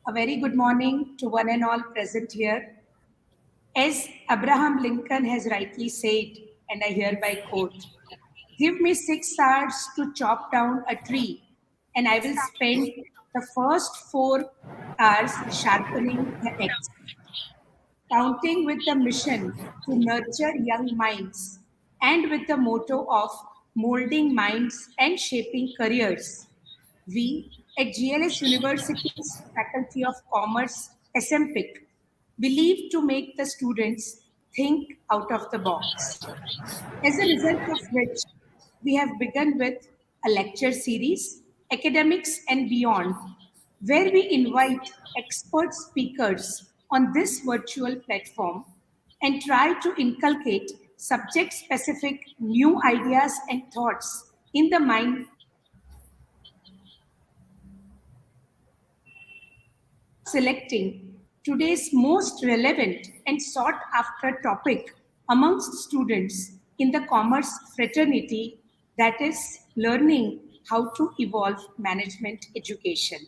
A very good morning to one and all present here. As Abraham Lincoln has rightly said, and I hereby quote, give me 6 hours to chop down a tree, and I will spend the first 4 hours sharpening the axe, counting with the mission to nurture young minds and with the motto of molding minds and shaping careers. We at GLS University's Faculty of Commerce, SMPIC, believe to make the students think out of the box. As a result of which, we have begun with a lecture series, Academics and Beyond, where we invite expert speakers on this virtual platform and try to inculcate subject specific new ideas and thoughts in the mind selecting today's most relevant and sought after topic amongst students in the commerce fraternity, that is, learning how to evolve management education.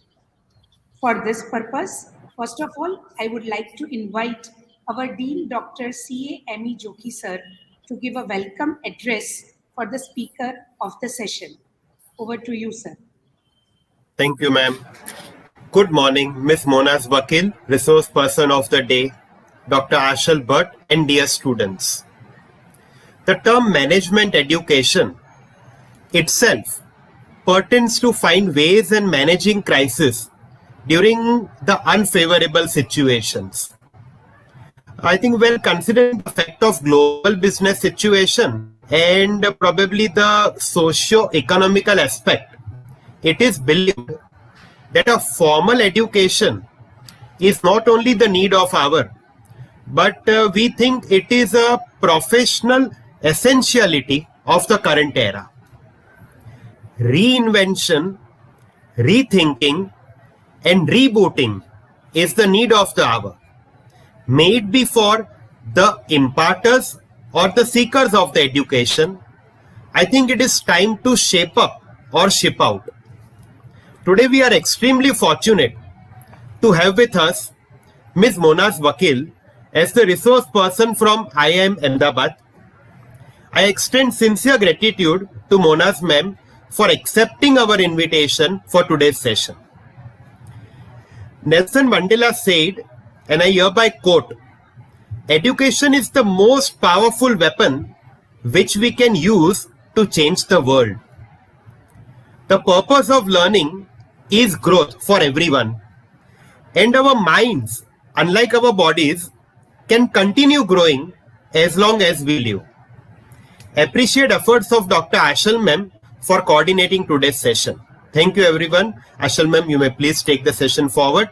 For this purpose, first of all, I would like to invite our Dean Dr. C.A. Amy Joki sir to give a welcome address for the speaker of the session. Over to you, sir. Thank you, ma'am. Good morning, Ms. Monas Vakil, resource person of the day, Dr. Ashal Bhatt, and dear students. The term management education itself pertains to find ways in managing crisis during the unfavorable situations. I think when considering the fact of global business situation and probably the socio-economical aspect, it is believed that a formal education is not only the need of hour, but we think it is a professional essentiality of the current era. Reinvention, rethinking, and rebooting is the need of the hour. May it be for the imparters or the seekers of the education, I think it is time to shape up or ship out. Today we are extremely fortunate to have with us Ms. Monas Vakil as the resource person from IIM Ahmedabad. I extend sincere gratitude to Monas ma'am for accepting our invitation for today's session. Nelson Mandela said, and I hereby quote, education is the most powerful weapon which we can use to change the world. The purpose of learning is growth for everyone, and our minds, unlike our bodies, can continue growing as long as we live. Appreciate efforts of Dr. Ashal ma'am for coordinating today's session. Thank you everyone. Ashal ma'am, you may please take the session forward.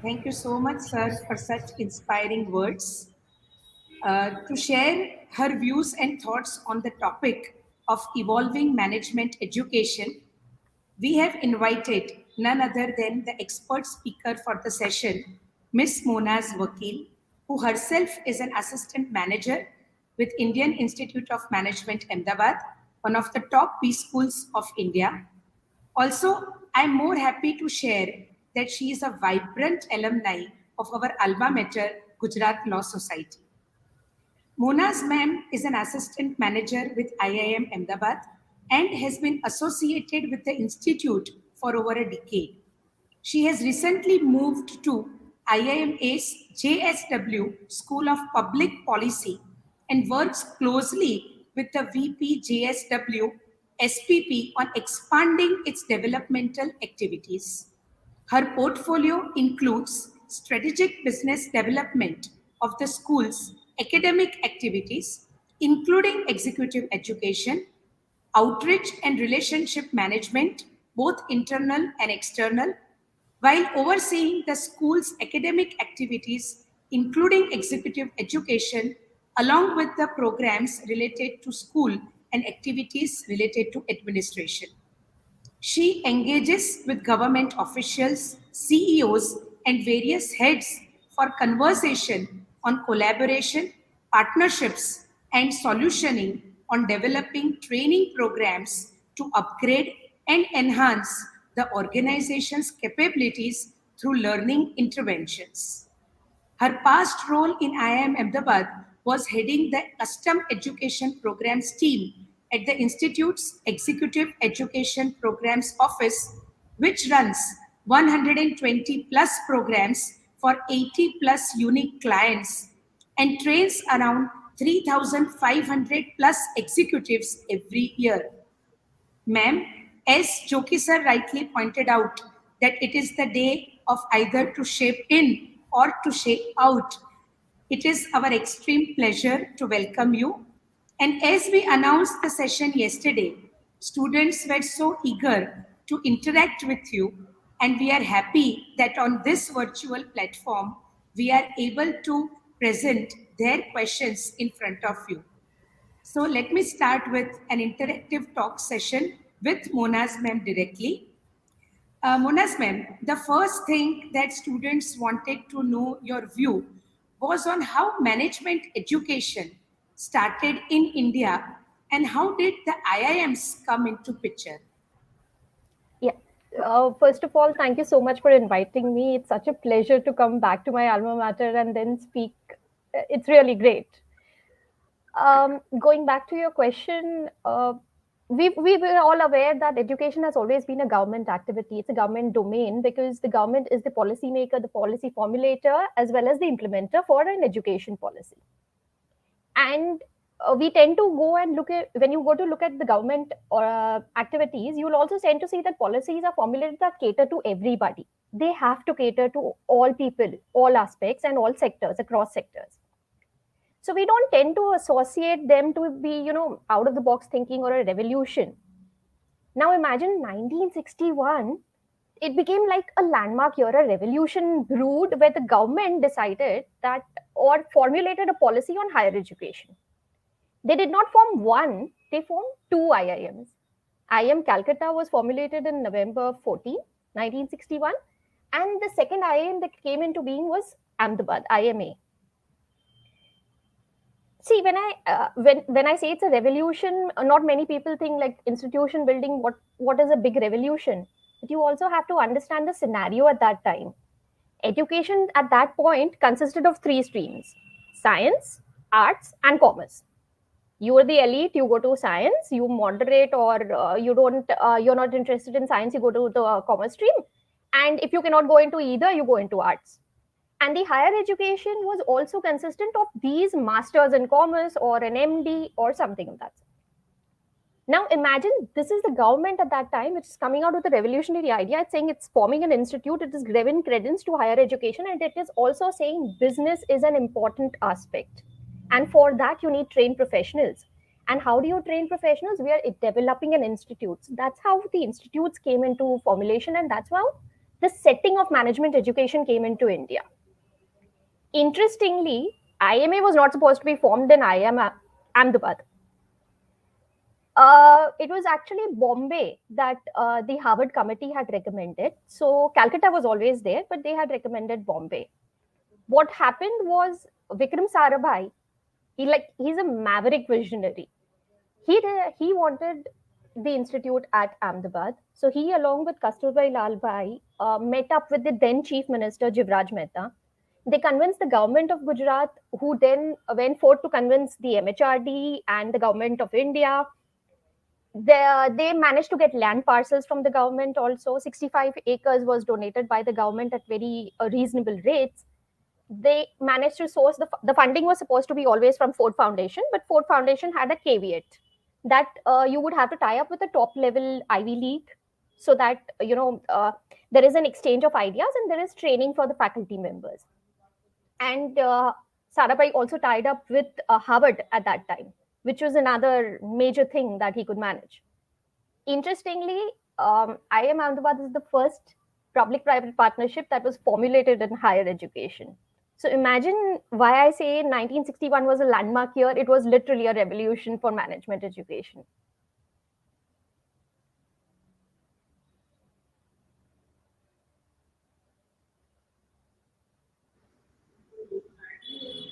Thank you so much, sir, for such inspiring words. To share her views and thoughts on the topic of evolving management education, we have invited none other than the expert speaker for the session, Ms. Monas Vakil, who herself is an assistant manager with Indian Institute of Management, Ahmedabad, one of the top B schools of India. Also, I'm more happy to share that she is a vibrant alumni of our alma mater, Gujarat Law Society. Monas ma'am is an assistant manager with IIM Ahmedabad and has been associated with the institute for over a decade. She has recently moved to IIMA's JSW School of Public Policy and works closely with the VP JSW SPP on expanding its developmental activities. Her portfolio includes strategic business development of the school's academic activities, including executive education, outreach and relationship management, both internal and external, while overseeing the school's academic activities, including executive education, along with the programs related to school and activities related to administration. She engages with government officials, CEOs, and various heads for conversation on collaboration, partnerships, and solutioning on developing training programs to upgrade and enhance the organization's capabilities through learning interventions. Her past role in IIM Ahmedabad was heading the Custom Education Programs team at the Institute's Executive Education Programs Office, which runs 120 plus programs for 80 plus unique clients and trains around 3,500 plus executives every year. Ma'am, as Joki sir rightly pointed out, that it is the day of either to shape in or to shape out. It is our extreme pleasure to welcome you. And as we announced the session yesterday, students were so eager to interact with you, and we are happy that on this virtual platform, we are able to present their questions in front of you. So let me start with an interactive talk session with Mona's ma'am directly. Mona's ma'am, the first thing that students wanted to know your view was on how management education started in India and how did the IIMs come into picture? Yeah. First of all, thank you so much for inviting me. It's such a pleasure to come back to my alma mater and then speak. It's really great. Going back to your question, we were all aware that education has always been a government activity. It's a government domain because the government is the policy maker, the policy formulator, as well as the implementer for an education policy. And we tend to go and look at when you go to look at the government activities, you'll also tend to see that policies are formulated that cater to everybody. They have to cater to all people, all aspects, and all sectors across sectors. So we don't tend to associate them to be, out of the box thinking or a revolution. Now imagine 1961, it became like a landmark year, a revolution brewed where the government decided that or formulated a policy on higher education. They did not form one, they formed two IIMs. IIM Calcutta was formulated in November 1961, and the second IIM that came into being was Ahmedabad, IMA. See, when I say it's a revolution, not many people think like institution building. What is a big revolution? But you also have to understand the scenario at that time. Education at that point consisted of three streams: science, arts, and commerce. You are the elite, you go to science. You moderate or you don't, you're not interested in science, you go to the commerce stream. And if you cannot go into either, you go into arts. And the higher education was also consistent of these masters in commerce or an MD or something of that. Now imagine this is the government at that time, which is coming out with a revolutionary idea. It's saying it's forming an institute, it is giving credence to higher education, and it is also saying business is an important aspect. And for that, you need trained professionals. And how do you train professionals? We are developing an institute. So that's how the institutes came into formulation, and that's how the setting of management education came into India. Interestingly, IMA was not supposed to be formed in Ahmedabad. It was actually Bombay that the Harvard committee had recommended. So Calcutta was always there, but they had recommended Bombay. What happened was Vikram Sarabhai, he's a maverick visionary. He wanted the institute at Ahmedabad. So he, along with Kasturbai Lalbhai, met up with the then Chief Minister Jivraj Mehta. They convinced the government of Gujarat, who then went forth to convince the MHRD and the government of India. They managed to get land parcels from the government also. 65 acres was donated by the government at very reasonable rates. They managed to source the funding was supposed to be always from Ford Foundation, but Ford Foundation had a caveat that you would have to tie up with a top level Ivy League so that there is an exchange of ideas and there is training for the faculty members. And Sarabhai also tied up with Harvard at that time, which was another major thing that he could manage. Interestingly, IIM Ahmedabad is the first public-private partnership that was formulated in higher education. So imagine why I say 1961 was a landmark year. It was literally a revolution for management education.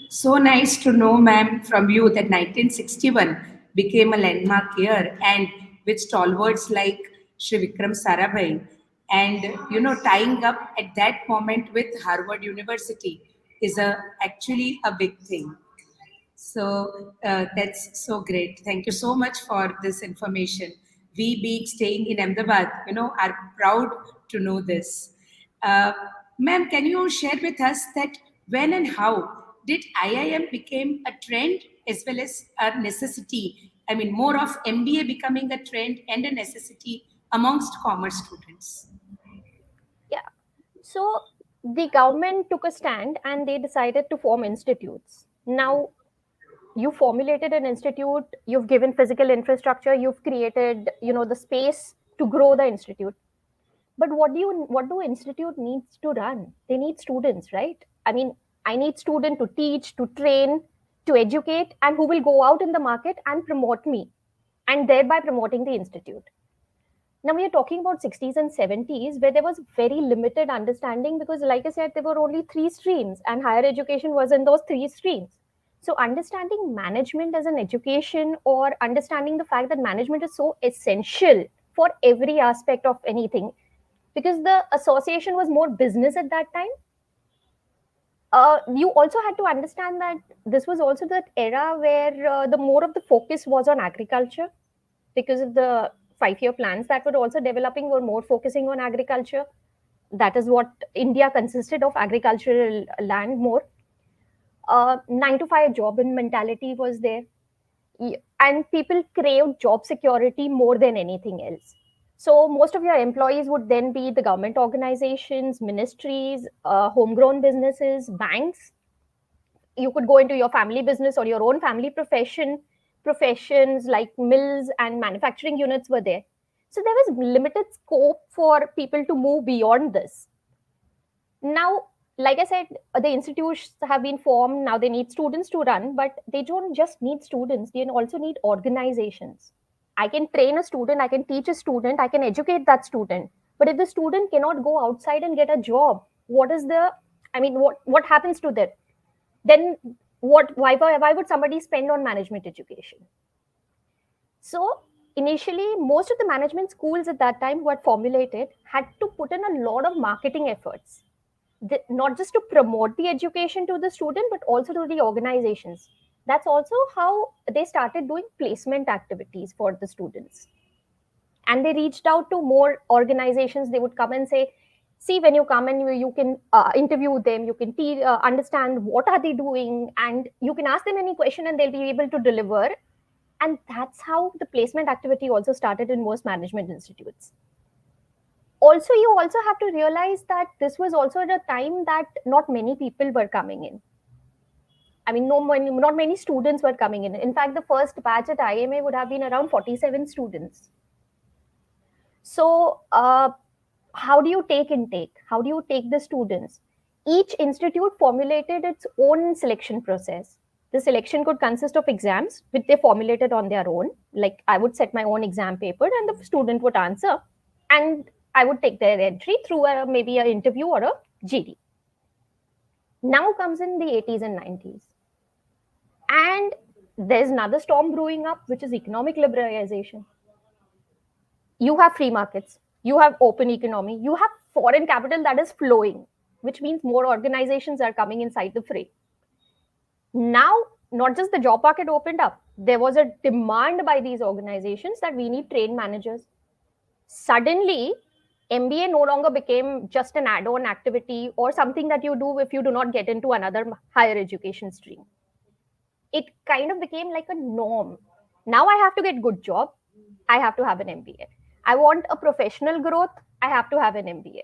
So nice to know, ma'am, from you that 1961 became a landmark year and with stalwarts like Shri Vikram Sarabhai, and tying up at that moment with Harvard University is a actually a big thing. So that's so great. Thank you so much for this information. We being staying in Ahmedabad, are proud to know this. Uh, Ma'am, can you share with us that when and how did IIM became a trend as well as a necessity? I mean, more of MBA becoming a trend and a necessity amongst commerce students. Yeah. So the government took a stand and they decided to form institutes. Now, you formulated an institute, you've given physical infrastructure, you've created, the space to grow the institute. But what do institute needs to run? They need students, right? I mean, I need student to teach, to train, to educate, and who will go out in the market and promote me, and thereby promoting the institute. Now we are talking about 60s and 70s where there was very limited understanding because, like I said, there were only three streams and higher education was in those three streams. So understanding management as an education or understanding the fact that management is so essential for every aspect of anything, because the association was more business at that time. You also had to understand that this was also that era where the more of the focus was on agriculture, because of the 5 year plans that were also developing were more focusing on agriculture. That is what India consisted of, agricultural land more. 9 to 5 job and mentality was there. And people craved job security more than anything else. So most of your employees would then be the government organizations, ministries, homegrown businesses, banks. You could go into your family business or your own family professions like mills and manufacturing units were there. So there was limited scope for people to move beyond this. Now, like I said, the institutes have been formed. Now they need students to run, but they don't just need students, they also need organizations. I can train a student, I can teach a student, I can educate that student. But if the student cannot go outside and get a job, what is the, I mean, what happens to that? Then why would somebody spend on management education? So initially, most of the management schools at that time who had formulated had to put in a lot of marketing efforts, not just to promote the education to the student, but also to the organizations. That's also how they started doing placement activities for the students. And they reached out to more organizations. They would come and say, see, when you come and you can interview them, you can understand what are they doing, and you can ask them any question and they'll be able to deliver. And that's how the placement activity also started in most management institutes. Also, you also have to realize that this was also at a time that not many people were coming in. I mean, not many students were coming in. In fact, the first batch at IMA would have been around 47 students. So how do you take intake? How do you take the students? Each institute formulated its own selection process. The selection could consist of exams, which they formulated on their own. Like I would set my own exam paper and the student would answer. And I would take their entry through maybe an interview or a GD. Now comes in the 80s and 90s. And there's another storm brewing up, which is economic liberalization. You have free markets, you have open economy, you have foreign capital that is flowing, which means more organizations are coming inside the fray. Now, not just the job market opened up, there was a demand by these organizations that we need trained managers. Suddenly, MBA no longer became just an add on activity or something that you do if you do not get into another higher education stream. It kind of became like a norm. Now I have to get good job, I have to have an MBA. I want a professional growth, I have to have an MBA.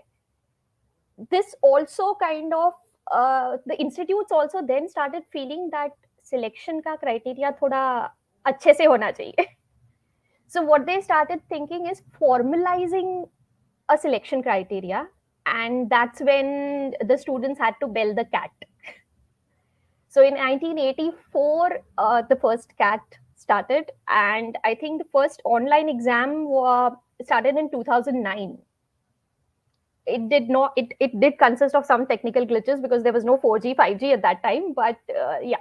This also kind of the institutes also then started feeling that selection ka criteria thoda अच्छे से होना चाहिए. So what they started thinking is formalizing a selection criteria, and that's when the students had to bell the cat. So in 1984, the first CAT started, and I think the first online exam started in 2009. It did not. It did consist of some technical glitches because there was no 4G, 5G at that time. But yeah.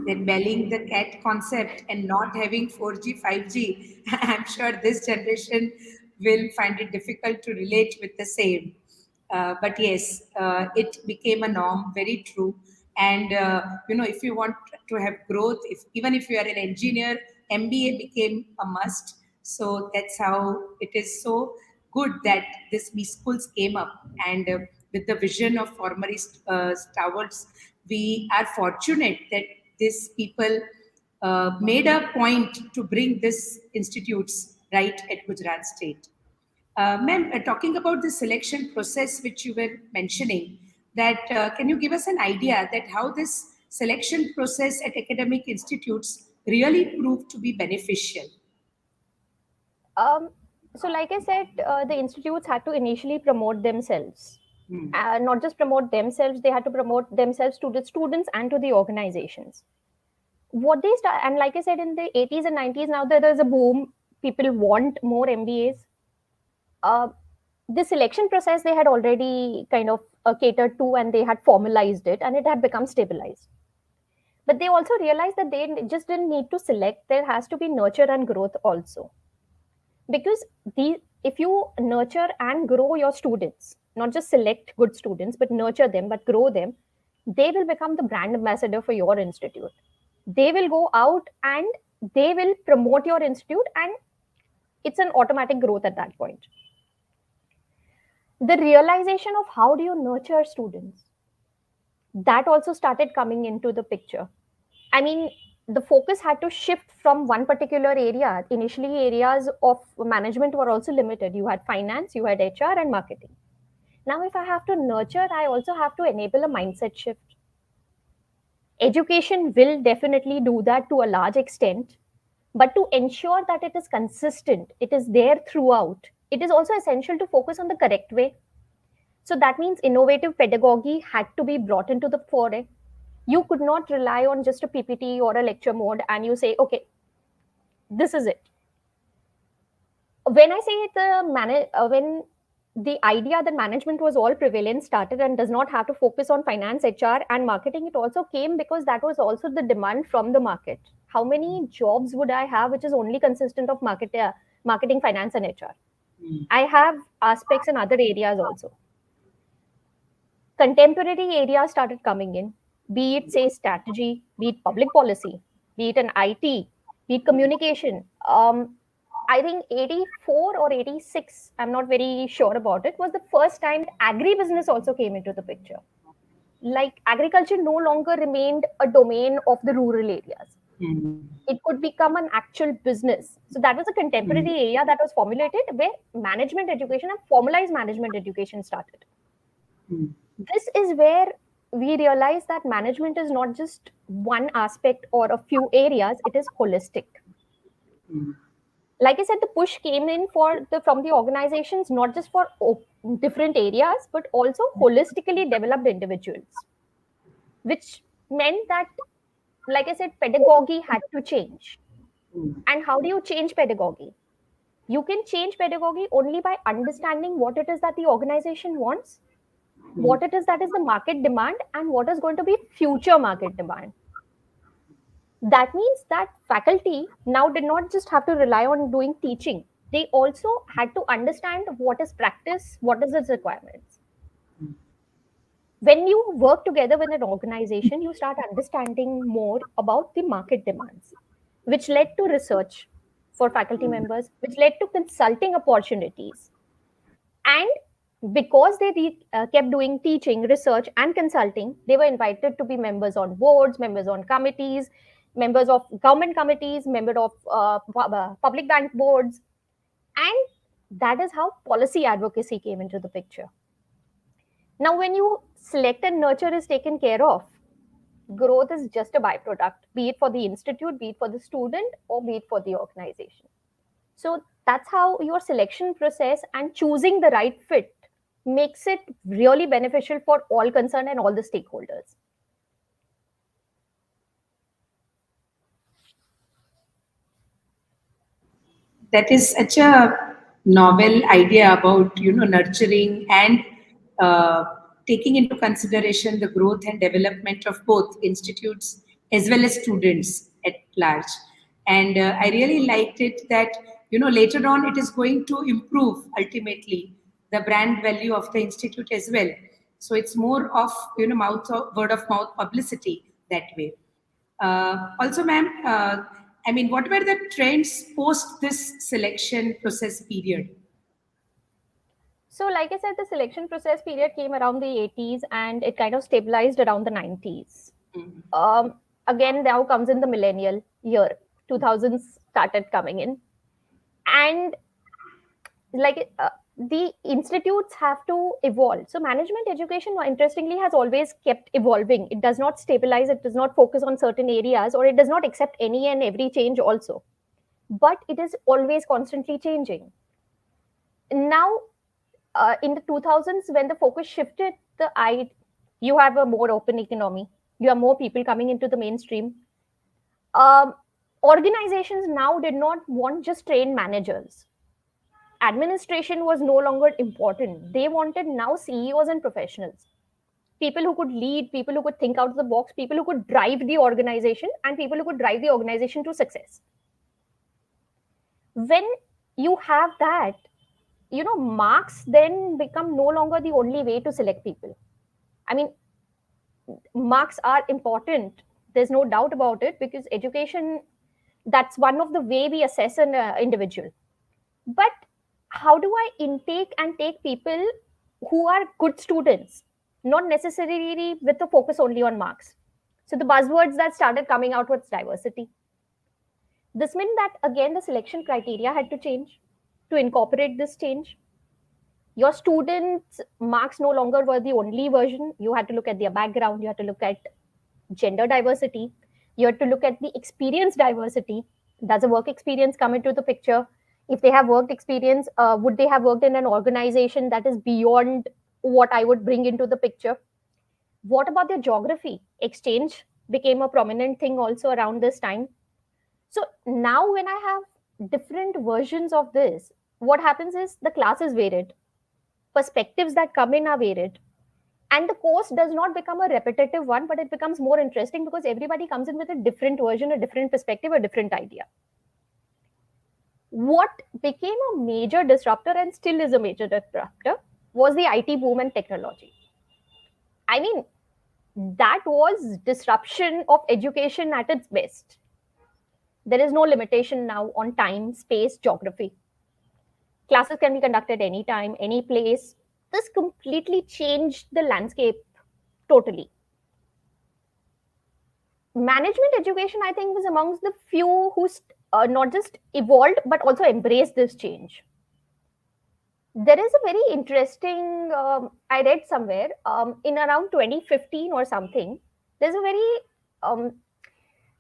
Then belling the cat concept and not having 4G, 5G, I'm sure this generation will find it difficult to relate with the same. But yes, it became a norm, very true. And if you want to have growth, if even if you are an engineer, MBA became a must. So that's how it is so good that this B schools came up, and with the vision of former stalwarts, we are fortunate that these people made a point to bring this institutes right at Gujarat State. Ma'am, talking about the selection process which you were mentioning, that can you give us an idea that how this selection process at academic institutes really proved to be beneficial? Um, so, like I said, the institutes had to initially promote themselves. Hmm. Not just promote themselves, they had to promote themselves to the students and to the organizations. What they start, and like I said, in the 80s and 90s, now that there's a boom, people want more MBAs. Uh, the selection process they had already kind of catered to, and they had formalized it, and it had become stabilized. But they also realized that they just didn't need to select, there has to be nurture and growth also. Because if you nurture and grow your students, not just select good students but nurture them but grow them, they will become the brand ambassador for your institute. They will go out and they will promote your institute, and it's an automatic growth at that point. The realization of how do you nurture students, that also started coming into the picture. I mean, the focus had to shift from one particular area. Initially, areas of management were also limited. You had finance, you had HR, and marketing. Now, if I have to nurture, I also have to enable a mindset shift. Education will definitely do that to a large extent, but to ensure that it is consistent, it is there throughout, it is also essential to focus on the correct way. So that means innovative pedagogy had to be brought into the fore. You could not rely on just a PPT or a lecture mode and you say, okay, this is it. When I say when the idea that management was all prevalent started and does not have to focus on finance, HR, and marketing, it also came because that was also the demand from the market. How many jobs would I have which is only consistent of marketing, finance, and HR? I have aspects in other areas also. Contemporary areas started coming in, be it say strategy, be it public policy, be it an IT, be it communication. I think 84 or 86, I'm not very sure about it, was the first time agribusiness also came into the picture. Like agriculture no longer remained a domain of the rural areas. Hmm. It could become an actual business. So that was a Hmm. contemporary area that was formulated where management education and formalized management education started. Hmm. This is where we realize that management is not just one aspect or a few areas, it is holistic. Hmm. Like I said, the push came in from the organizations, not just for different areas but also holistically developed individuals, which meant that, like I said, pedagogy had to change. Hmm. And how do you change pedagogy? You can change pedagogy only by understanding what it is that the organization wants, Hmm. what it is that is the market demand, and what is going to be future market demand. That means that faculty now did not just have to rely on doing teaching, they also had to understand what is practice, what is its requirements. When you work together with an organization, you start understanding more about the market demands, which led to research for faculty members, which led to consulting opportunities. And because they kept doing teaching, research, and consulting, they were invited to be members on boards, members on committees, members of government committees, member of public bank boards. And that is how policy advocacy came into the picture. Now, when you select and nurture is taken care of, growth is just a byproduct, be it for the institute, be it for the student, or be it for the organization. So that's how your selection process and choosing the right fit makes it really beneficial for all concerned and all the stakeholders. That is such a novel idea about nurturing and uh, taking into consideration the growth and development of both institutes as well as students at large. And I really liked it that, later on it is going to improve ultimately the brand value of the institute as well. So it's more of, word of mouth publicity that way. Also, ma'am, I mean, what were the trends post this selection process period? So, like I said, the selection process period came around the 80s and it kind of stabilized around the 90s. Mhm. Again, now comes in the millennial year, 2000s started coming in. And like the institutes have to evolve. So, management education, interestingly, has always kept evolving. It does not stabilize, it does not focus on certain areas, or it does not accept any and every change also. But it is always constantly changing. Now, in the 2000s, when the focus shifted, you have a more open economy, you have more people coming into the mainstream. um, Organizations now did not want just trained managers. Administration was no longer important. They wanted now CEOs and professionals, people who could lead, people who could think out of the box, people who could drive the organization, and people who could drive the organization to success. When you have that, marks then become no longer the only way to select people. I mean, marks are important, there's no doubt about it, because education, that's one of the way we assess an individual. But how do I intake and take people who are good students, not necessarily with the focus only on marks? So the buzzwords that started coming out was diversity. This meant that again the selection criteria had to change to incorporate this change. Your students' marks no longer were the only version. You had to look at their background, you had to look at gender diversity, you have to look at the experience diversity. Does a work experience come into the picture? If they have worked experience, would they have worked in an organization that is beyond what I would bring into the picture? What about their geography? Exchange became a prominent thing also around this time. So now when I have different versions of this, what happens is the class is varied, perspectives that come in are varied, and the course does not become a repetitive one, but it becomes more interesting because everybody comes in with a different version, a different perspective, a different idea. What became a major disruptor and still is a major disruptor was the IT boom and technology. I mean, that was disruption of education at its best. There is no limitation now on time, space, geography. Classes can be conducted anytime, any place. This completely changed the landscape totally. Management education, I think, was amongst the few who not just evolved but also embraced this change. There is a very interesting, I read somewhere in around 2015 or something. There's a very um,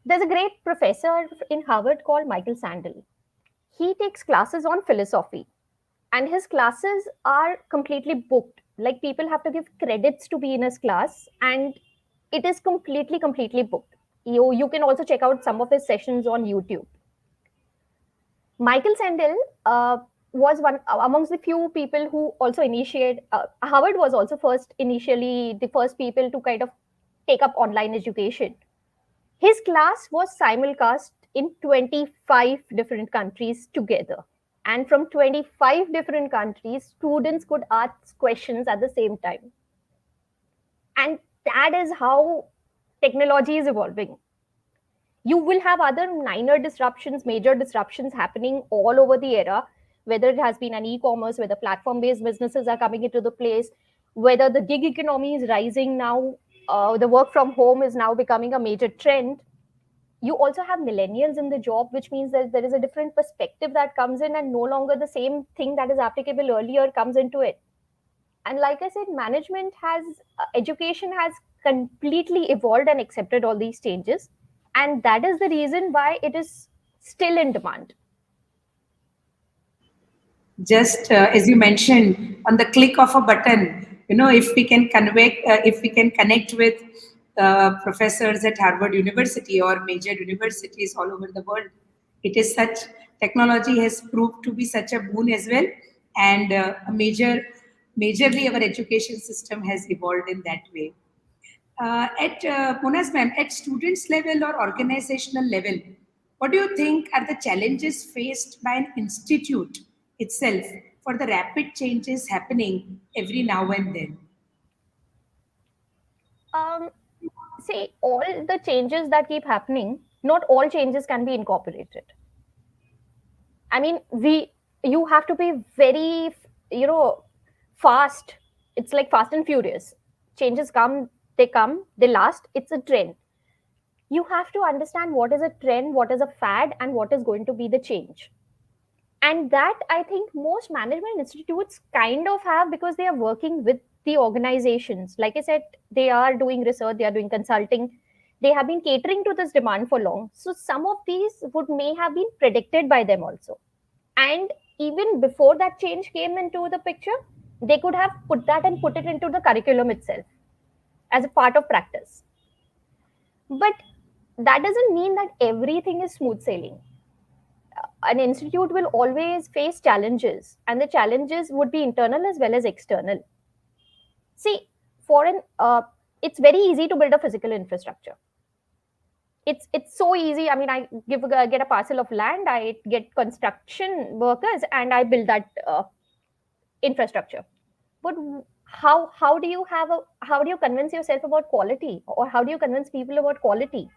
there's a great professor in Harvard called Michael Sandel. He takes classes on philosophy, and his classes are completely booked. Like, people have to give credits to be in his class, and it is completely booked. You can also check out some of his sessions on YouTube. Michael Sandel was one amongst the few people who also initiated. Harvard was also initially the first people to kind of take up online education. His class was simulcast in 25 different countries together. And from 25 different countries, students could ask questions at the same time. And that is how technology is evolving. You will have other minor disruptions, major disruptions happening all over the era, whether it has been an e-commerce, whether platform-based businesses are coming into the place, whether the gig economy is rising now, the work from home is now becoming a major trend. You also have millennials in the job, which means that there is a different perspective that comes in, and no longer the same thing that is applicable earlier comes into it. And like I said, education has completely evolved and accepted all these changes, and that is the reason why it is still in demand. Just as you mentioned, on the click of a button, if we can if we can connect with professors at Harvard University or major universities all over the world, it is such, technology has proved to be such a boon as well. And majorly our education system has evolved in that way. At Monas ma'am, at students level or organizational level, what do you think are the challenges faced by an institute itself for the rapid changes happening every now and then? Um, See, all the changes that keep happening, not all changes can be incorporated. I mean, you have to be very, you know, fast. It's like fast and furious. Changes come, they last. It's a trend. You have to understand what is a trend, what is a fad, and what is going to be the change. And that I think most management institutes kind of have because they are working with the organizations. Like I said, they are doing research, they are doing consulting, they have been catering to this demand for long. So some of these would may have been predicted by them also. And even before that change came into the picture, they could have put that and put it into the curriculum itself as a part of practice. But that doesn't mean that everything is smooth sailing. An institute will always face challenges, and the challenges would be internal as well as external. See, for an it's very easy to build a physical infrastructure. It's so easy. I mean, I get a parcel of land, I get construction workers, and I build that infrastructure. But how do you convince yourself about quality, or how do you convince people about quality,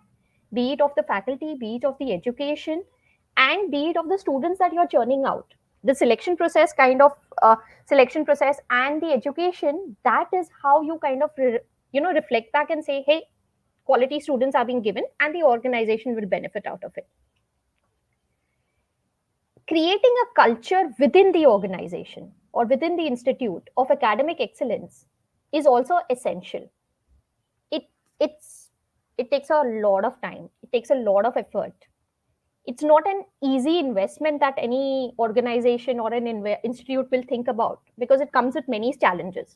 be it of the faculty, be it of the education, and be it of the students that you're churning out? The selection process, selection process, and the education, that is how you kind of reflect back and say, hey, quality students are being given, and the organization will benefit out of it. Creating a culture within the organization or within the institute of academic excellence is also essential. It it's it takes a lot of time, it takes a lot of effort. It's not an easy investment that any organization or an institute will think about, because it comes with many challenges.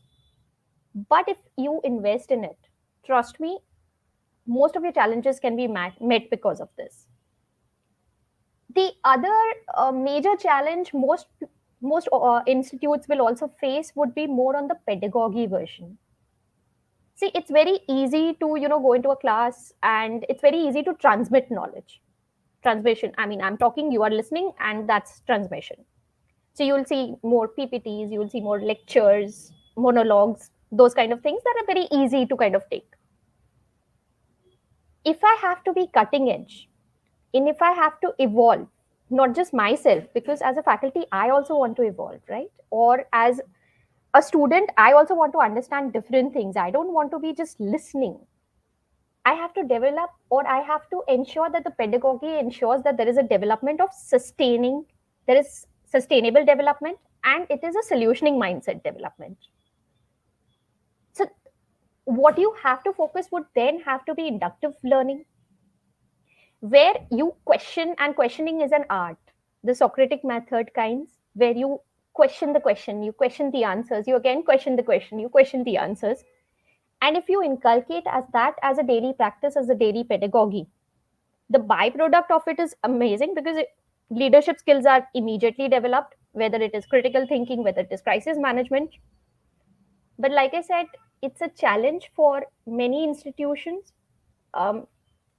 But if you invest in it, trust me, most of your challenges can be met because of this. The other major challenge most institutes will also face would be more on the pedagogy version. See, it's very easy to go into a class, and it's very easy to transmit knowledge. Transmission, I mean, I'm talking, you are listening, and that's transmission. So you'll see more PPTs, you'll see more lectures, monologues, those kind of things that are very easy to kind of take. If I have to be cutting edge, and if I have to evolve, not just myself, because as a faculty I also want to evolve, right? Or as a student, I also want to understand different things. I don't want to be just listening. I have to develop, or I have to ensure that the pedagogy ensures that there is a development of there is sustainable development, and it is a solutioning mindset development. So, what you have to focus would then have to be inductive learning, where you question, and questioning is an art. The Socratic method kinds, where you question the question, you question the answers, you again question the question, you question the answers. And if you inculcate as that as a daily practice, as a daily pedagogy, the byproduct of it is amazing, because leadership skills are immediately developed, whether it is critical thinking, whether it is crisis management. But like I said, it's a challenge for many institutions. um,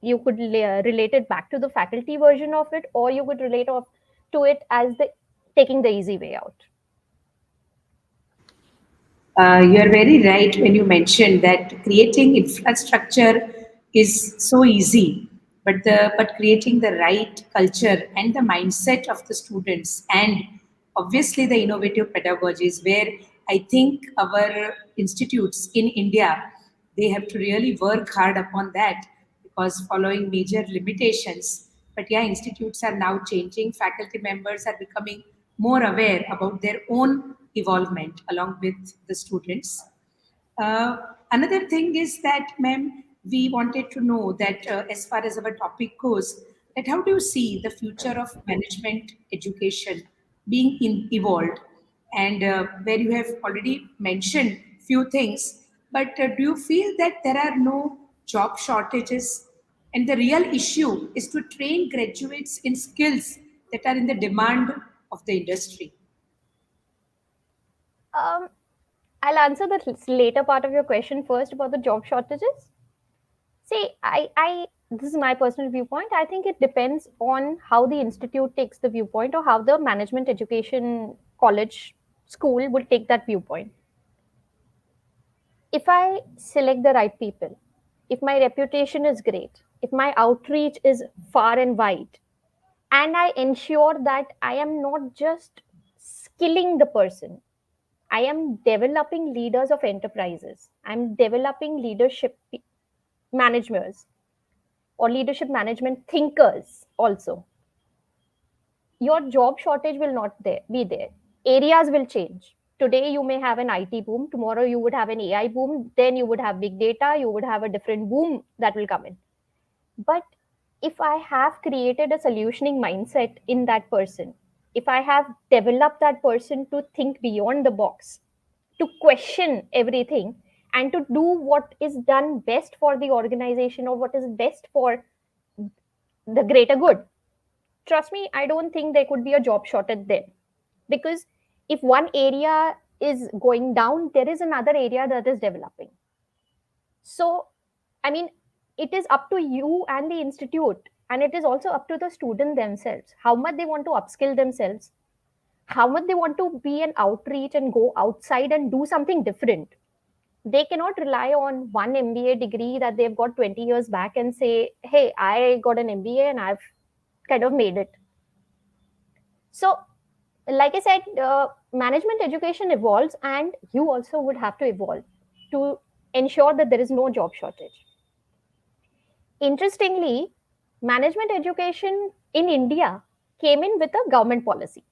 you could relate it back to the faculty version of it, or you could to it as the taking the easy way out. You're very right when you mentioned that creating infrastructure is so easy, but creating the right culture and the mindset of the students, and obviously the innovative pedagogies, where I think our institutes in India, they have to really work hard upon that, because following major limitations. But yeah, institutes are now changing. Faculty members are becoming more aware about their own evolvement along with the students. Uh, Another thing is that, ma'am, we wanted to know that as far as our topic goes, that how do you see the future of management education being evolved? And where you have already mentioned few things, but do you feel that there are no job shortages? And the real issue is to train graduates in skills that are in the demand of the industry. um, I'll answer the later part of your question first about the job shortages. See, I this is my personal viewpoint. I think it depends on how the institute takes the viewpoint, or how the management education college school would take that viewpoint. If I select the right people, if my reputation is great, if my outreach is far and wide, and I ensure that I am not just skilling the person, I am developing leaders of enterprises, I'm developing leadership managers or leadership management thinkers also. Your job shortage will not be there. Areas will change. Today you may have an IT boom, tomorrow you would have an AI boom, then you would have big data, you would have a different boom that will come in. But if I have created a solutioning mindset in that person, if I have developed that person to think beyond the box, to question everything, and to do what is done best for the organization, or what is best for the greater good, trust me, I don't think there could be a job shortage then. Because if one area is going down, there is another area that is developing. So, I mean, it is up to you and the institute, and it is also up to the student themselves, how much they want to upskill themselves, how much they want to be an outreach and go outside and do something different. They cannot rely on one MBA degree that they've got 20 years back and say, hey, I got an MBA and I've kind of made it. So, like I said, management education evolves, and you also would have to evolve to ensure that there is no job shortage. Interestingly, management education in India came in with a government policy,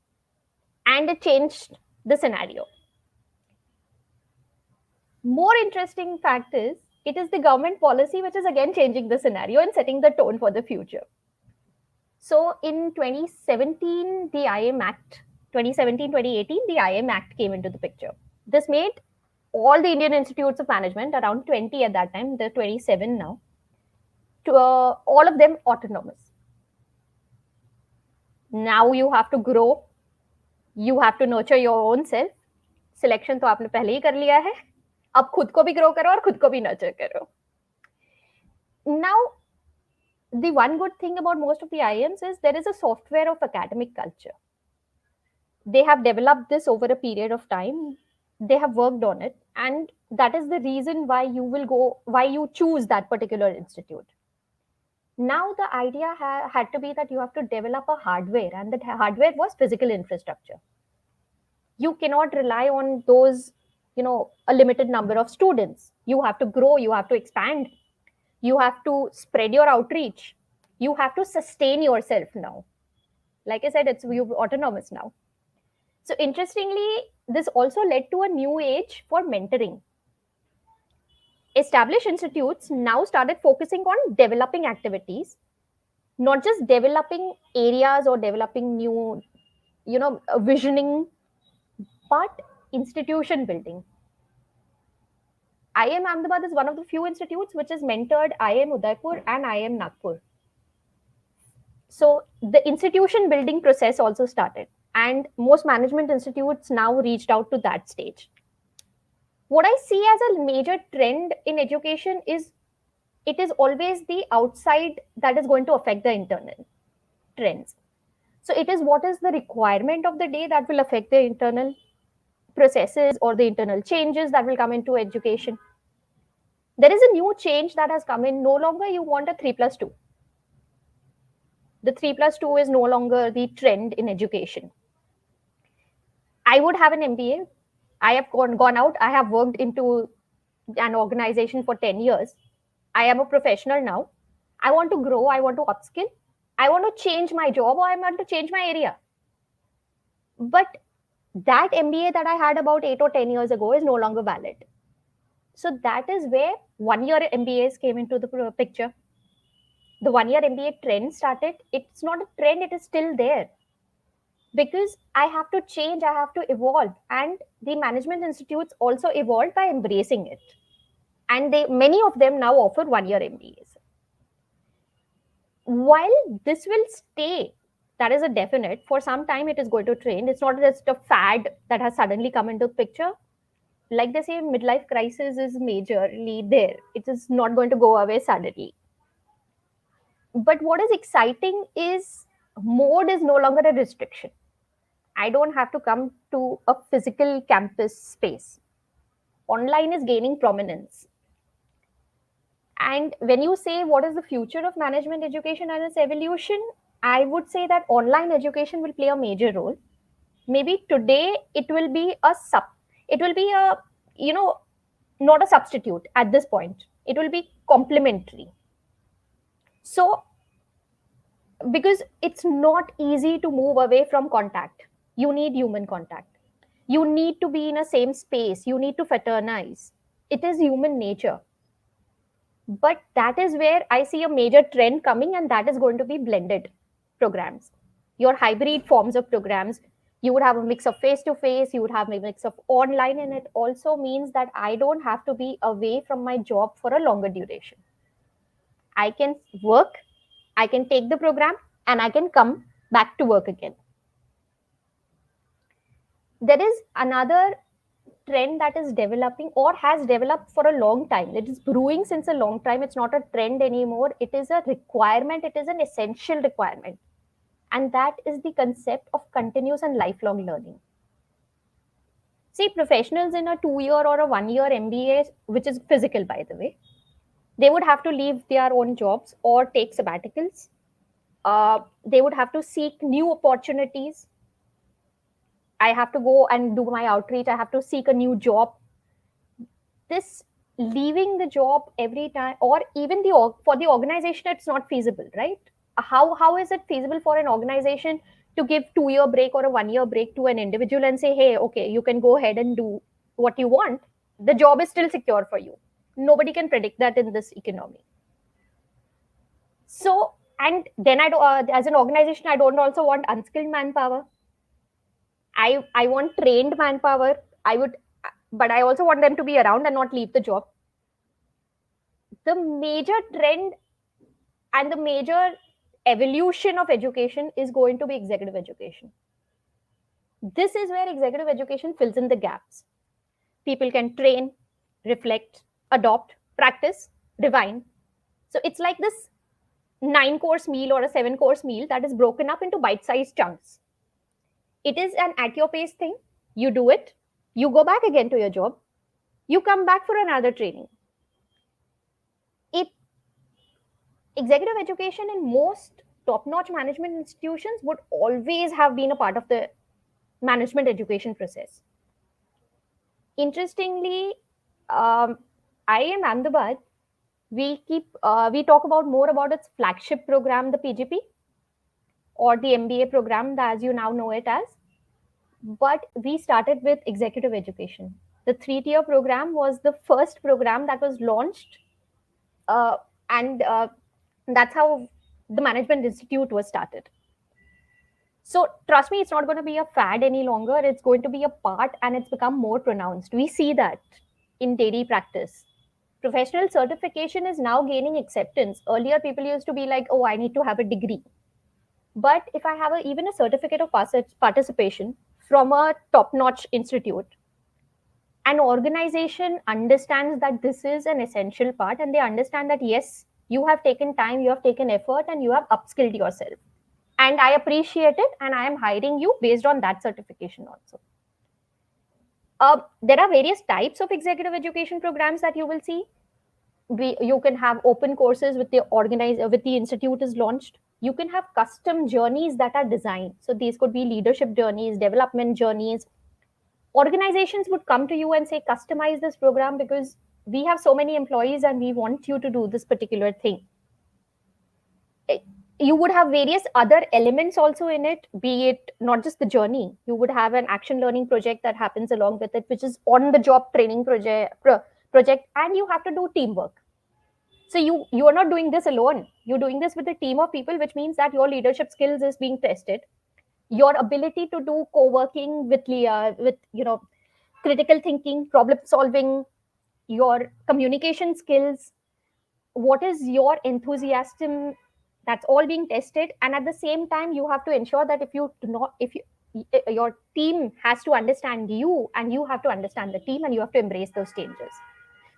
and it changed the scenario. More interesting fact is, it is the government policy which is again changing the scenario and setting the tone for the future. So in 2017, the IM Act, 2017-2018, the IM Act came into the picture. This made all the Indian institutes of management, around 20 at that time, they're 27 now, to all of them autonomous. Now you have to grow, you have to nurture your own self. Selection तो आपने पहले ही कर लिया है, अब खुद को भी ग्रो करो और खुद को भी नर्चर करो. Now, the one good thing about most of the IIMs is there is a software of academic culture. They have developed this over a period of time. They have worked on it, and that is the reason why you choose that particular institute. Now the idea had to be that you have to develop a hardware, and that hardware was physical infrastructure. You cannot rely on those, a limited number of students. You have to grow, you have to expand, you have to spread your outreach, you have to sustain yourself now. Like I said, it's you autonomous now. So interestingly, this also led to a new age for mentoring. Established institutes now started focusing on developing activities, not just developing areas or developing new, visioning, but institution building. IIM Ahmedabad is one of the few institutes which has mentored IIM Udaipur and IIM Nagpur. So the institution building process also started, and most management institutes now reached out to that stage. What I see as a major trend in education is it is always the outside that is going to affect the internal trends. So it is what is the requirement of the day that will affect the internal processes or the internal changes that will come into education. There is a new change that has come in. No longer you want a 3+2. The 3+2 is no longer the trend in education. I would have an MBA. I have gone out. I have worked into an organization for 10 years. I am a professional now. I want to grow. I want to upskill. I want to change my job, or I want to change my area. But that MBA that I had about 8 or 10 years ago is no longer valid. So that is where 1-year MBAs came into the picture. The 1-year MBA trend started. It's not a trend, it is still there. Because I have to change, I have to evolve. And the management institutes also evolved by embracing it. And many of them now offer 1-year MBAs. While this will stay, that is a definite, for some time it is going to trend. It's not just a fad that has suddenly come into the picture. like they say, midlife crisis is majorly there. It is not going to go away suddenly. But what is exciting is mode is no longer a restriction. I don't have to come to a physical campus space. Online is gaining prominence. And when you say what is the future of management education and its evolution, I would say that online education will play a major role. Maybe today it will be a, you know, not a substitute at this point. It will be complementary. So because it's not easy to move away from contact. You need human contact. You need to be in a same space. You need to fraternize. It is human nature. But that is where I see a major trend coming, and that is going to be blended programs. Your hybrid forms of programs. You would have a mix of face to face, you would have a mix of online, and it also means that I don't have to be away from my job for a longer duration. I can work, I can take the program, and I can come back to work again. There is another trend that is developing or has developed for a long time. It is brewing since a long time. It's not a trend anymore. It is a requirement. It is an essential requirement. And that is the concept of continuous and lifelong learning. See, professionals in a 2 year or a 1 year MBA, which is physical, by the way, they would have to leave their own jobs or take sabbaticals. They would have to seek new opportunities. I have to go and do my outreach. I have to seek a new job. This leaving the job every time, or even for the organization, it's not feasible, right? How is it feasible for an organization to give 2 year break or a 1 year break to an individual and say, hey, okay, you can go ahead and do what you want? The job is still secure for you. Nobody can predict that in this economy. So, and then as an organization, I don't also want unskilled manpower. I want trained manpower. But I also want them to be around and not leave the job. The major trend and the major evolution of education is going to be executive education. This is where executive education fills in the gaps. People can train, reflect, adopt, practice, refine. So it's like this 9 course meal or a 7 course meal that is broken up into bite sized chunks. It is an at your pace thing. You do it, you go back again to your job, you come back for another training. It Executive education in most top-notch management institutions would always have been a part of the management education process. Interestingly, I am Ahmedabad. We talk about more about its flagship program, the PGP, or the MBA program, as you now know it as. But we started with executive education. The 3 tier program was the first program that was launched, and that's how the management institute was started. So trust me, it's not going to be a fad any longer. It's going to be a part, and it's become more pronounced. We see that in daily practice. Professional certification is now gaining acceptance. Earlier, people used to be like, oh, I need to have a degree. But if I have even a certificate of participation from a top notch institute, an organization understands that this is an essential part, and they understand that, yes, you have taken time, you have taken effort, and you have upskilled yourself. And I appreciate it, and I am hiring you based on that certification also. There are various types of executive education programs that you will see. You can have open courses with the institute is launched. You can have custom journeys that are designed. So these could be leadership journeys, development journeys. Organizations would come to you and say, customize this program because we have so many employees and we want you to do this particular thing. You would have various other elements also in it, be it not just the journey. You would have an action learning project that happens along with it, which is on the job training project, and you have to do teamwork. So you are not doing this alone. You're doing this with a team of people, which means that your leadership skills is being tested. Your ability to do co-working with critical thinking, problem solving, your communication skills, what is your enthusiasm, that's all being tested. And at the same time, you have to ensure that if you do not if you your team has to understand you, and you have to understand the team, and you have to embrace those changes.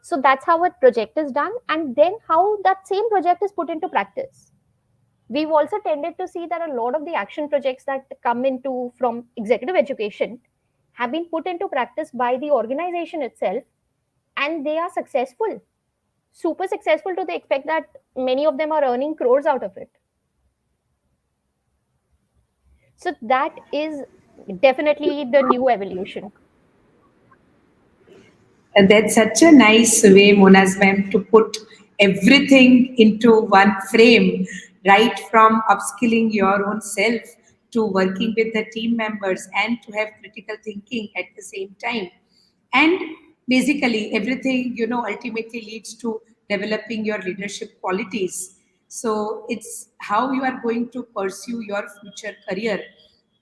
So that's how a project is done, and then how that same project is put into practice. We've also tended to see that a lot of the action projects that come into from executive education have been put into practice by the organization itself, and they are successful, super successful, to the effect that many of them are earning crores out of it. So that is definitely the new evolution. And that's such a nice way, Mona's ma'am, to put everything into one frame, right from upskilling your own self to working with the team members and to have critical thinking at the same time. And basically, everything, ultimately leads to developing your leadership qualities. So it's how you are going to pursue your future career.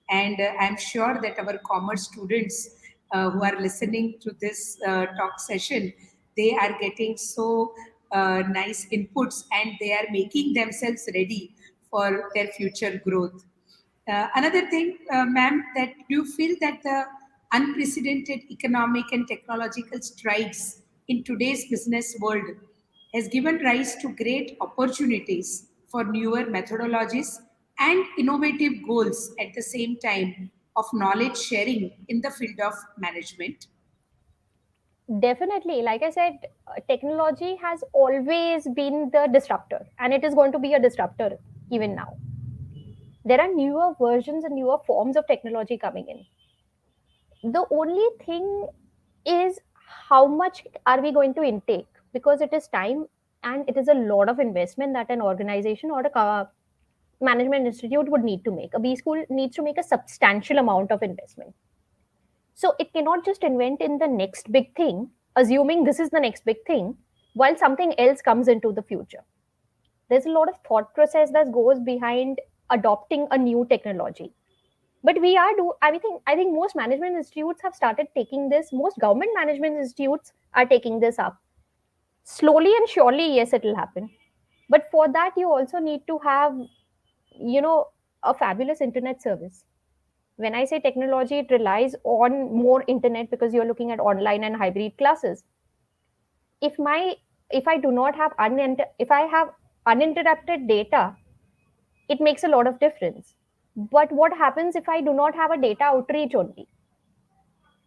And I'm sure that our commerce students who are listening to this talk session, they are getting so nice inputs and they are making themselves ready for their future growth. Another thing, ma'am, that do you feel that the unprecedented economic and technological strides in today's business world has given rise to great opportunities for newer methodologies and innovative goals at the same time of knowledge sharing in the field of management? Definitely, like I said, technology has always been the disruptor, and it is going to be a disruptor even now. There are newer versions and newer forms of technology coming in. The only thing is, how much are we going to intake? Because it is time, and it is a lot of investment that an organization or a management institute would need to make. A B school needs to make a substantial amount of investment. So it cannot just invent in the next big thing, assuming this is the next big thing, while something else comes into the future. There's a lot of thought process that goes behind adopting a new technology. But we are do I think most management institutes have started taking this, most government management institutes are taking this up. Slowly and surely, yes, it will happen. But for that, you also need to have, you know, a fabulous internet service. When I say technology, it relies on more internet because you're looking at online and hybrid classes. If my if I do not have if I have uninterrupted data, it makes a lot of difference. But what happens if I do not have a data outreach only?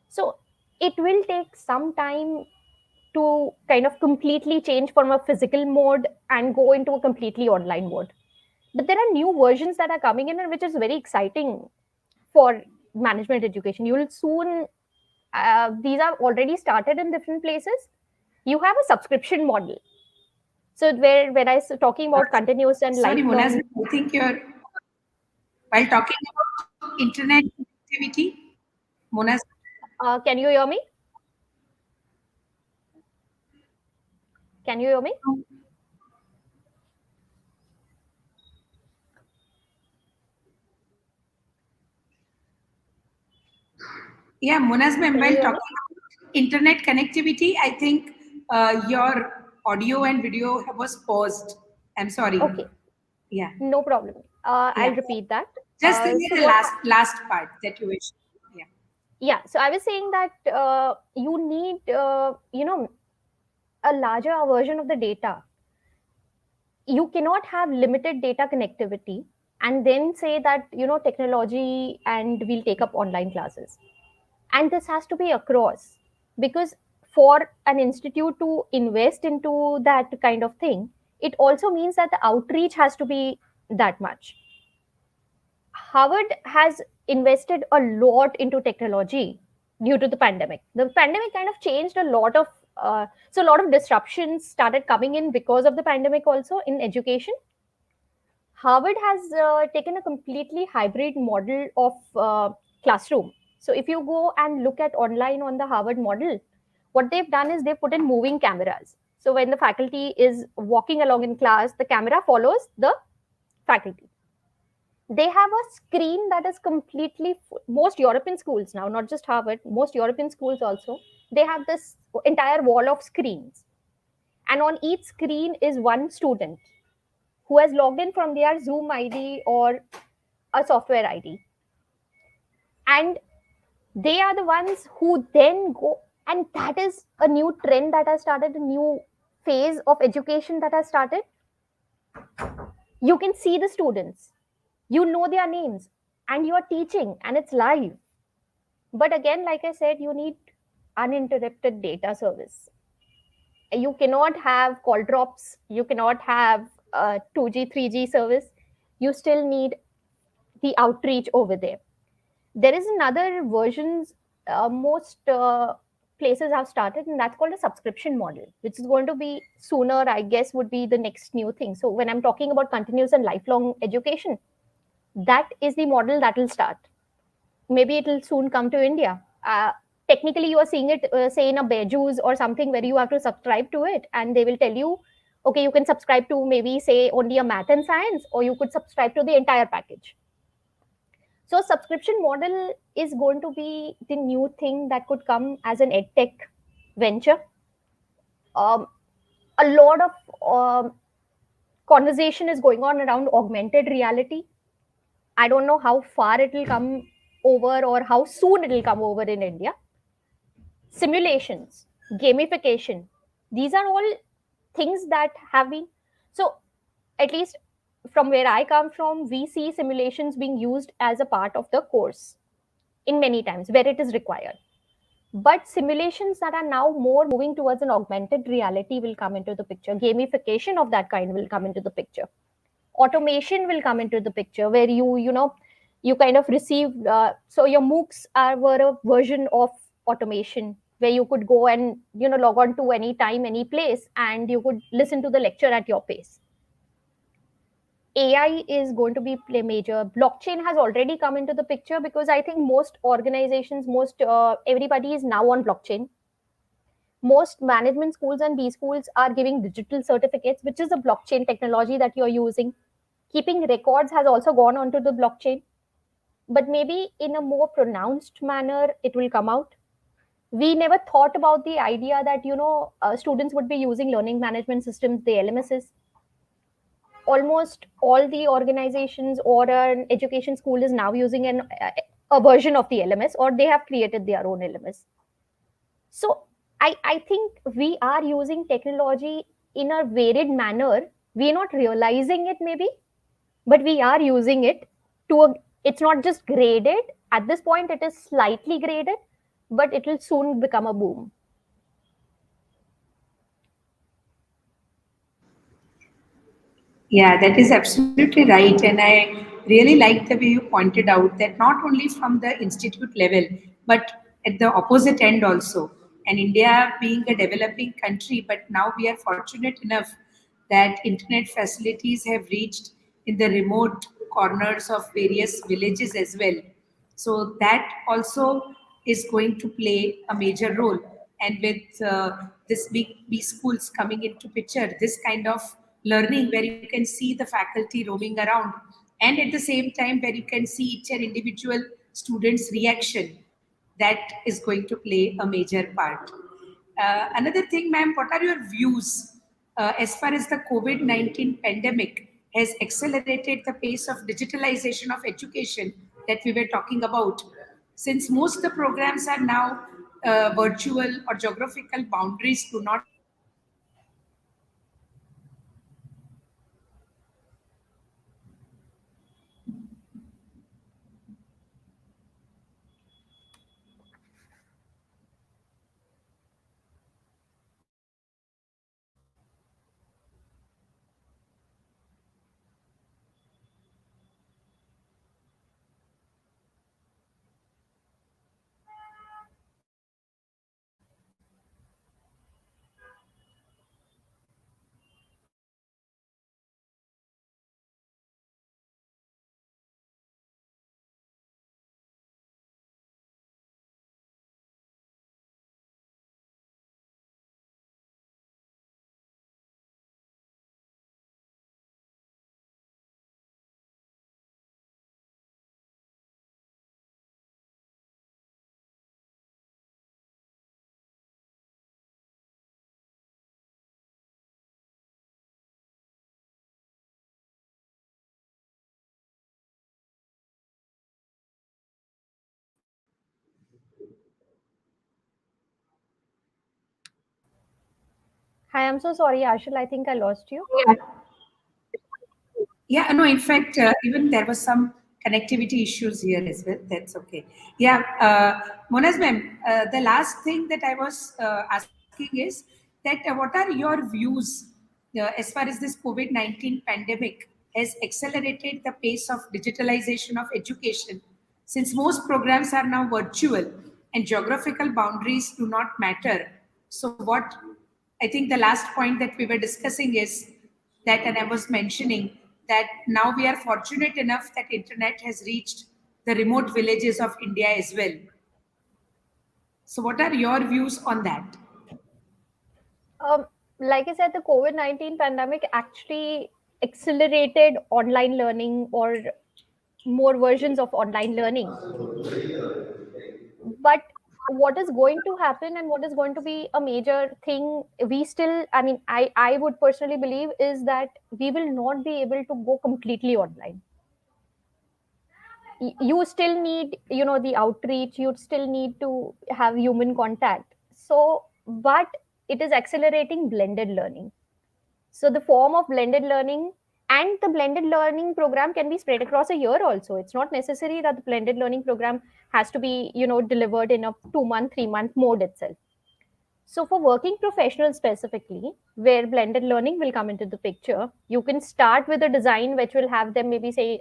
So it will take some time to kind of completely change from a physical mode and go into a completely online mode. But there are new versions that are coming in, and which is very exciting for management education. You will soon, these are already started in different places. You have a subscription model. So where when I was talking about continuous and Sorry, Mona's, lifelong, I think you're, while talking about internet connectivity, Mona's, can you hear me? Can you hear me? yeah, Mona's ma'am, Can you while hear me? talking about internet connectivity, I think your audio and video was paused. I'm sorry. Okay, Yeah, no problem. yeah. I'll repeat that. Just the, So the what? last part that you wish. Yeah. Yeah. So I was saying that you need, a larger version of the data. You cannot have limited data connectivity and then say that, technology and we'll take up online classes. And this has to be across, because for an institute to invest into that kind of thing, it also means that the outreach has to be that much. Harvard has invested a lot into technology due to the pandemic. The pandemic kind of changed a lot of, so a lot of disruptions started coming in because of the pandemic also in education. Harvard has taken a completely hybrid model of classroom. So if you go and look at online on the Harvard model, what they've done is they've put in moving cameras. So when the faculty is walking along in class, the camera follows the faculty. They have a screen that is completely most European schools now, not just Harvard, most European schools also, they have this entire wall of screens. And on each screen is one student who has logged in from their Zoom ID or a software ID. And they are the ones who then go, and that is a new trend that has started, a new phase of education that has started. You can see the students, you know their names, and you are teaching, and it's live. But again, like I said, you need uninterrupted data service. You cannot have call drops, you cannot have 2G 3G service. You still need the outreach over there. There is another versions, most places have started, and that's called a subscription model, which is going to be sooner, I guess, would be the next new thing. So when I'm talking about continuous and lifelong education, that is the model that will start. Maybe it will soon come to India. Technically, you are seeing it, say, in a Beju's or something, where you have to subscribe to it, and they will tell you, okay, you can subscribe to maybe say only a math and science, or you could subscribe to the entire package. So subscription model is going to be the new thing that could come as an edtech venture. Um, a lot of conversation is going on around augmented reality. I don't know how far it will come over or how soon it will come over in India. Simulations, gamification, these are all things that have been, so at least from where I come from, we see simulations being used as a part of the course in many times where it is required. But simulations that are now more moving towards an augmented reality will come into the picture. Gamification of that kind will come into the picture. Automation will come into the picture, where you kind of receive, so your MOOCs were a version of automation, where you could go and log on to any time, any place, and you could listen to the lecture at your pace. AI is going to be play major. Blockchain has already come into the picture, because I think most organizations, most everybody is now on blockchain. Most management schools and B schools are giving digital certificates, which is a blockchain technology that you're using. Keeping records has also gone onto the blockchain, but maybe in a more pronounced manner it will come out. We never thought about the idea that students would be using learning management systems, the LMSs. Almost all the organizations or an education school is now using a version of the LMS, or they have created their own LMS. So I think we are using technology in a varied manner. We're not realizing it maybe, but we are using it to it's not just graded. At this point, it is slightly graded, but it will soon become a boom. Yeah, that is absolutely right. And I really like the way you pointed out that not only from the institute level, but at the opposite end also. And India being a developing country, but now we are fortunate enough that internet facilities have reached in the remote corners of various villages as well. So that also is going to play a major role. And with this big B schools coming into picture, this kind of learning where you can see the faculty roaming around, and at the same time where you can see each and individual student's reaction, that is going to play a major part. Another thing, ma'am, what are your views as far as the COVID 19 pandemic has accelerated the pace of digitalization of education that we were talking about? Since most of the programs are now virtual or geographical boundaries do not Hi, I'm so sorry, Ashil. I think I lost you. Yeah, no, in fact, even there was some connectivity issues here as well. That's okay. Yeah, Monas ma'am, the last thing that I was asking is that what are your views as far as this COVID 19 pandemic has accelerated the pace of digitalization of education, since most programs are now virtual and geographical boundaries do not matter. So, what I think the last point that we were discussing is that, and I was mentioning that now we are fortunate enough that internet has reached the remote villages of India as well. So, what are your views on that? Um, like I said, the COVID-19 pandemic actually accelerated online learning or more versions of online learning. But what is going to happen and what is going to be a major thing, we still, I mean, I would personally believe is that we will not be able to go completely online. You still need, the outreach, you still need to have human contact. So, but it is accelerating blended learning. So the form of blended learning, and the blended learning program can be spread across a year also. It's not necessary that the blended learning program has to be, delivered in a 2 month, 3 month mode itself. So for working professionals specifically, where blended learning will come into the picture, you can start with a design which will have them maybe say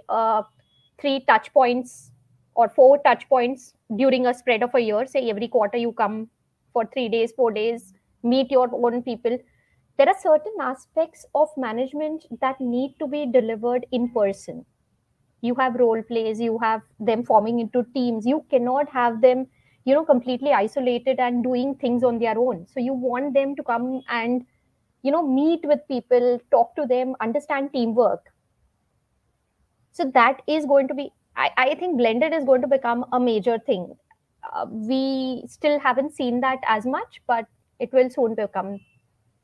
3 touch points or 4 touch points during a spread of a year. Say every quarter you come for 3 days, 4 days, meet your own people. There are certain aspects of management that need to be delivered in person. You have role plays, you have them forming into teams. You cannot have them, completely isolated and doing things on their own. So you want them to come and, meet with people, talk to them, understand teamwork. So that is going to be, I think blended is going to become a major thing. We still haven't seen that as much, but it will soon become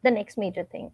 the next major thing.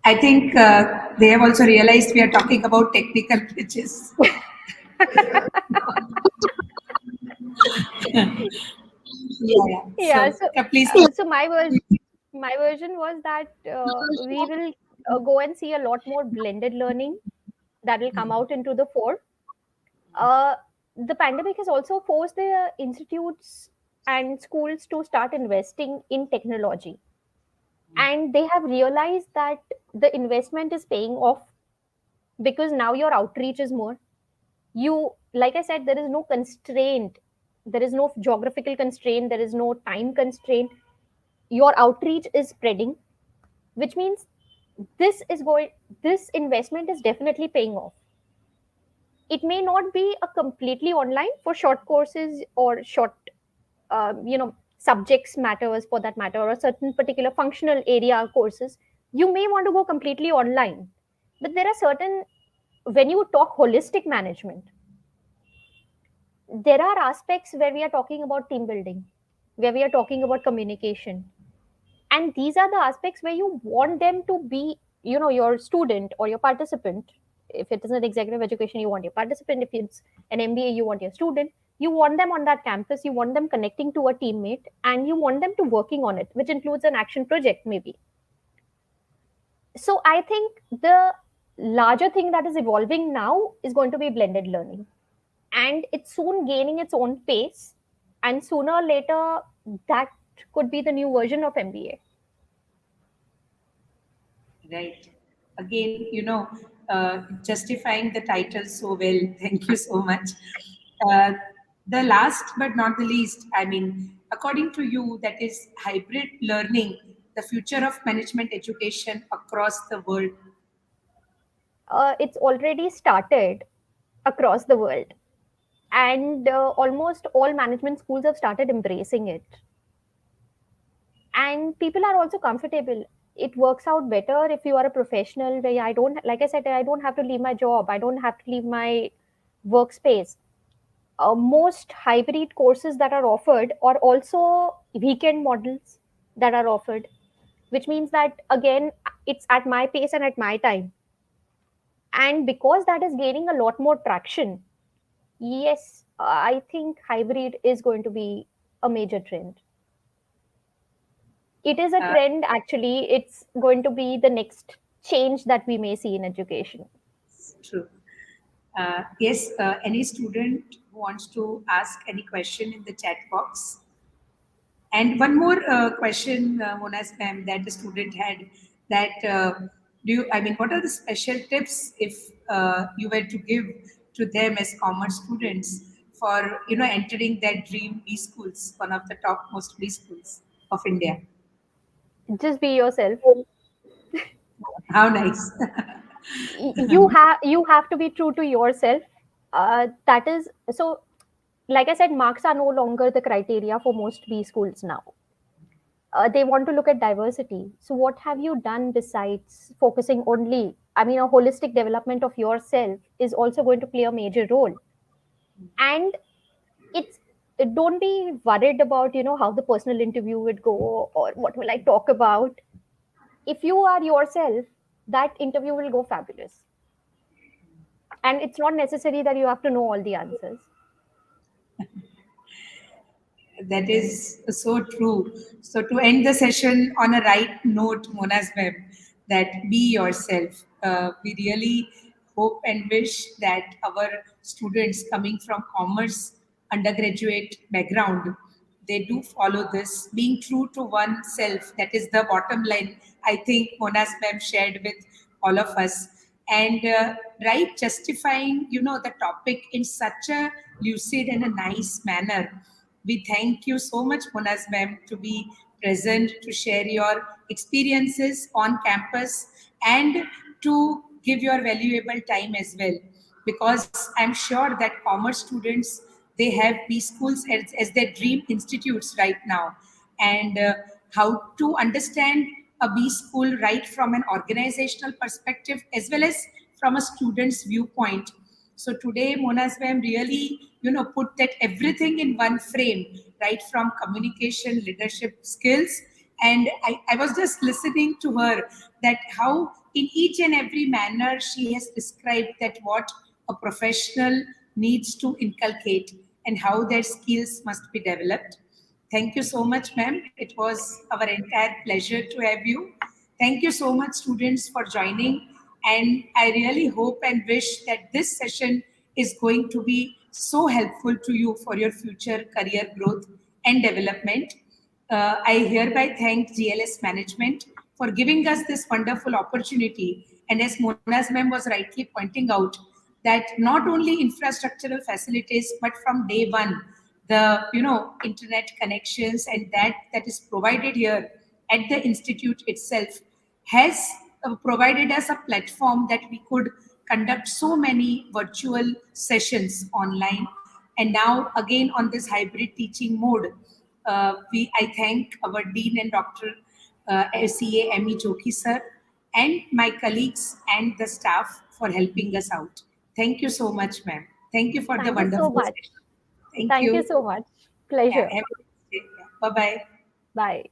I think they have also realized we are talking about technical glitches. Yeah, yeah. Yeah, So, so please. my version was that we will go and see a lot more blended learning that will come out into the fore. Uh, the pandemic has also forced the institutes and schools to start investing in technology, and they have realized that the investment is paying off because now your outreach is more. You, like I said, there is no constraint, there is no geographical constraint, there is no time constraint. Your outreach is spreading, which means this is going this investment is definitely paying off. It may not be a completely online for short courses or short subjects matters for that matter, or a certain particular functional area courses. You may want to go completely online, but there are certain, when you talk holistic management, there are aspects where we are talking about team building, where we are talking about communication, and these are the aspects where you want them to be, your student or your participant. If it is an executive education, you want your participant. If it's an MBA, you want your student. You want them on that campus, you want them connecting to a teammate, and you want them to working on it, which includes an action project maybe. So I think the larger thing that is evolving now is going to be blended learning, and it's soon gaining its own pace, and sooner or later that could be the new version of MBA. Right. Again, justifying the title so well. Thank you so much. Uh, the last but not the least, I mean, according to you, that is hybrid learning, the future of management education across the world. It's already started across the world, and almost all management schools have started embracing it. And people are also comfortable. It works out better if you are a professional where I don't, like I said, I don't have to leave my job, I don't have to leave my workspace. Most hybrid courses that are offered are also weekend models that are offered, which means that again it's at my pace and at my time. And because that is gaining a lot more traction, yes, I think hybrid is going to be a major trend. It is a Uh, trend, actually. It's going to be the next change that we may see in education. True. Yes, any student who wants to ask any question in the chat box. And one more question, Monas ma'am, that the student had, that I mean, what are the special tips if you were to give to them as commerce students for, entering their dream B schools, one of the topmost B schools of India? Just be yourself. How nice. You have to be true to yourself. That is so. Like I said, marks are no longer the criteria for most B schools now. They want to look at diversity. So, what have you done besides focusing only? I mean, a holistic development of yourself is also going to play a major role. And it's don't be worried about how the personal interview would go or what will I talk about. If you are yourself, that interview will go fabulous. And it's not necessary that you have to know all the answers. That is so true. So to end the session on a right note, Mona's web, that be yourself. We really hope and wish that our students coming from commerce undergraduate background, they do follow this. Being true to oneself, that is the bottom line. I think Mona's ma'am shared with all of us. And right, justifying, the topic in such a lucid and a nice manner. We thank you so much, Monas ma'am, to be present, to share your experiences on campus, and to give your valuable time as well. Because I'm sure that commerce students, they have B schools as their dream institutes right now. And how to understand a B school right from an organizational perspective as well as from a student's viewpoint. So today, Mona's ma'am really, put that everything in one frame, right from communication, leadership skills. And I was just listening to her that how in each and every manner she has described that what a professional needs to inculcate and how their skills must be developed. Thank you so much, ma'am. It was our entire pleasure to have you. Thank you so much, students, for joining. And I really hope and wish that this session is going to be so helpful to you for your future career growth and development. I hereby thank GLS Management for giving us this wonderful opportunity. And as Mona's ma'am was rightly pointing out, that not only infrastructural facilities, but from day one, the internet connections and that is provided here at the institute itself has provided us a platform that we could conduct so many virtual sessions online. And now again on this hybrid teaching mode, I thank our dean and dr CA Joki sir and my colleagues and the staff for helping us out. Thank you so much, ma'am. Thank you for the Thank you so wonderful much. session. Thank Thank you. you so much. Yeah, Pleasure. have a good day. Yeah. Bye bye. Bye.